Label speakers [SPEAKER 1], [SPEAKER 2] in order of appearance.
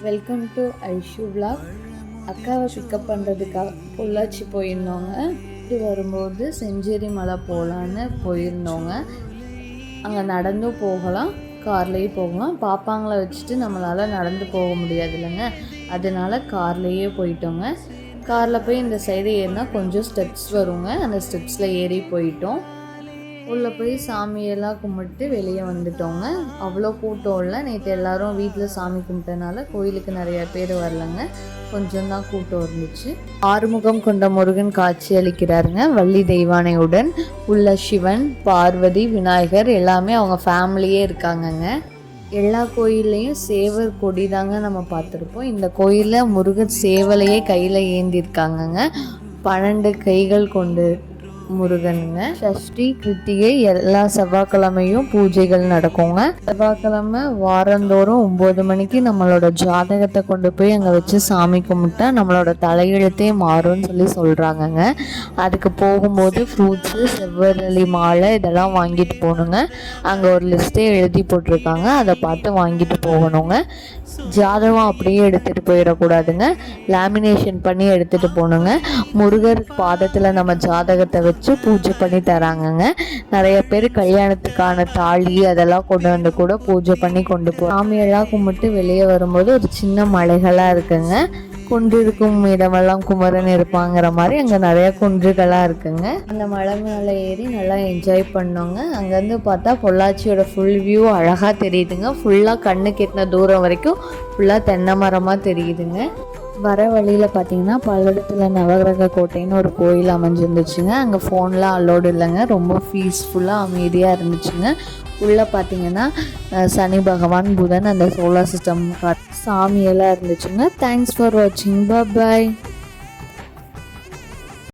[SPEAKER 1] Welcome to Aishu vlog. அக்காவை pickup பண்ணுறதுக்காக பொள்ளாச்சி போயிருந்தோங்க. இப்படி வரும்போது செஞ்சேரி மலை போகலான்னு போயிருந்தோங்க. அங்கே நடந்தும் போகலாம், கார்லேயே போகலாம். பாப்பாங்களை வச்சுட்டு நம்மளால் நடந்து போக முடியாது இல்லைங்க, அதனால கார்லேயே போயிட்டோங்க. காரில் போய் இந்த சைடு ஏறினா கொஞ்சம் ஸ்டெப்ஸ் வருங்க, அந்த ஸ்டெப்ஸில் ஏறி போயிட்டோம். உள்ளே போய் சாமியெல்லாம் கும்பிட்டு வெளியே வந்துட்டோங்க. அவ்வளோ கூட்டம் இல்லை. நேற்று எல்லோரும் வீட்டில் சாமி கும்பிட்டனால கோயிலுக்கு நிறையா பேர் வரலங்க, கொஞ்சம் தான் கூட்டம் இருந்துச்சு. ஆறுமுகம் கொண்ட முருகன் காட்சி அளிக்கிறாருங்க வள்ளி தெய்வானையுடன். உள்ள சிவன், பார்வதி, விநாயகர் எல்லாமே அவங்க ஃபேமிலியே இருக்காங்கங்க. எல்லா கோயில்லையும் சேவர் கொடி தாங்க நம்ம பார்த்துருப்போம். இந்த கோயிலில் முருகர் சேவலையே கையில் ஏந்திருக்காங்கங்க. 12 கைகள் கொண்டு முருகனுங்க. சஷ்டி கிருத்திகை எல்லா செவ்வாய்க்கிழமையும் பூஜைகள் நடக்குங்க. செவ்வாய்க்கிழமை வாரந்தோறும் 9 மணிக்கு நம்மளோட ஜாதகத்தை கொண்டு போய் அங்கே வச்சு சாமி கும்பிட்டா நம்மளோட தலையெழுத்தே மாறும்னு சொல்கிறாங்கங்க. அதுக்கு போகும்போது ஃப்ரூட்ஸு, செவ்வரளி மாலை இதெல்லாம் வாங்கிட்டு போகணுங்க. அங்கே ஒரு லிஸ்ட்டே எழுதி போட்டிருக்காங்க, அதை பார்த்து வாங்கிட்டு போகணுங்க. ஜாதகம் அப்படியே எடுத்துகிட்டு போயிடக்கூடாதுங்க, லேமினேஷன் பண்ணி எடுத்துகிட்டு போகணுங்க. முருகர் பாதத்தில் நம்ம ஜாதகத்தை வச்சு பூஜை பண்ணி தராங்கங்க. நிறைய பேர் கல்யாணத்துக்கான தாலி அதெல்லாம் கொண்டு வந்து கூட பூஜை பண்ணி கொண்டு போ. சாமியெல்லாம் கும்பிட்டு வெளியே வரும்போது ஒரு சின்ன மலைகளாக இருக்குங்க. குன்று இருக்கும் இடமெல்லாம் குமரன் இருப்பாங்கிற மாதிரி அங்கே நிறைய குன்றுகளாக இருக்குங்க. அந்த மலை மேலே ஏறி நல்லா என்ஜாய் பண்ணோங்க. அங்கேருந்து பார்த்தா பொள்ளாச்சியோட ஃபுல் வியூ அழகாக தெரியுதுங்க. ஃபுல்லாக கண்ணுக்கு எட்டின தூரம் வரைக்கும் ஃபுல்லாக தென்னை மரமாக தெரியுதுங்க. வர வழியில் பார்த்தீங்கன்னா பல்லடத்தில் நவகிரக கோட்டைன்னு ஒரு கோயில் அமைஞ்சிருந்துச்சுங்க. அங்கே ஃபோன்லாம் அலோடு இல்லைங்க, ரொம்ப பீஸ்ஃபுல்லாக அமைதியாக இருந்துச்சுங்க. உள்ளே பார்த்தீங்கன்னா சனி பகவான், புதன், அந்த சோலார் சிஸ்டம் சாமியெல்லாம் இருந்துச்சுங்க. தேங்க்ஸ் ஃபார் வாட்சிங். பாய்.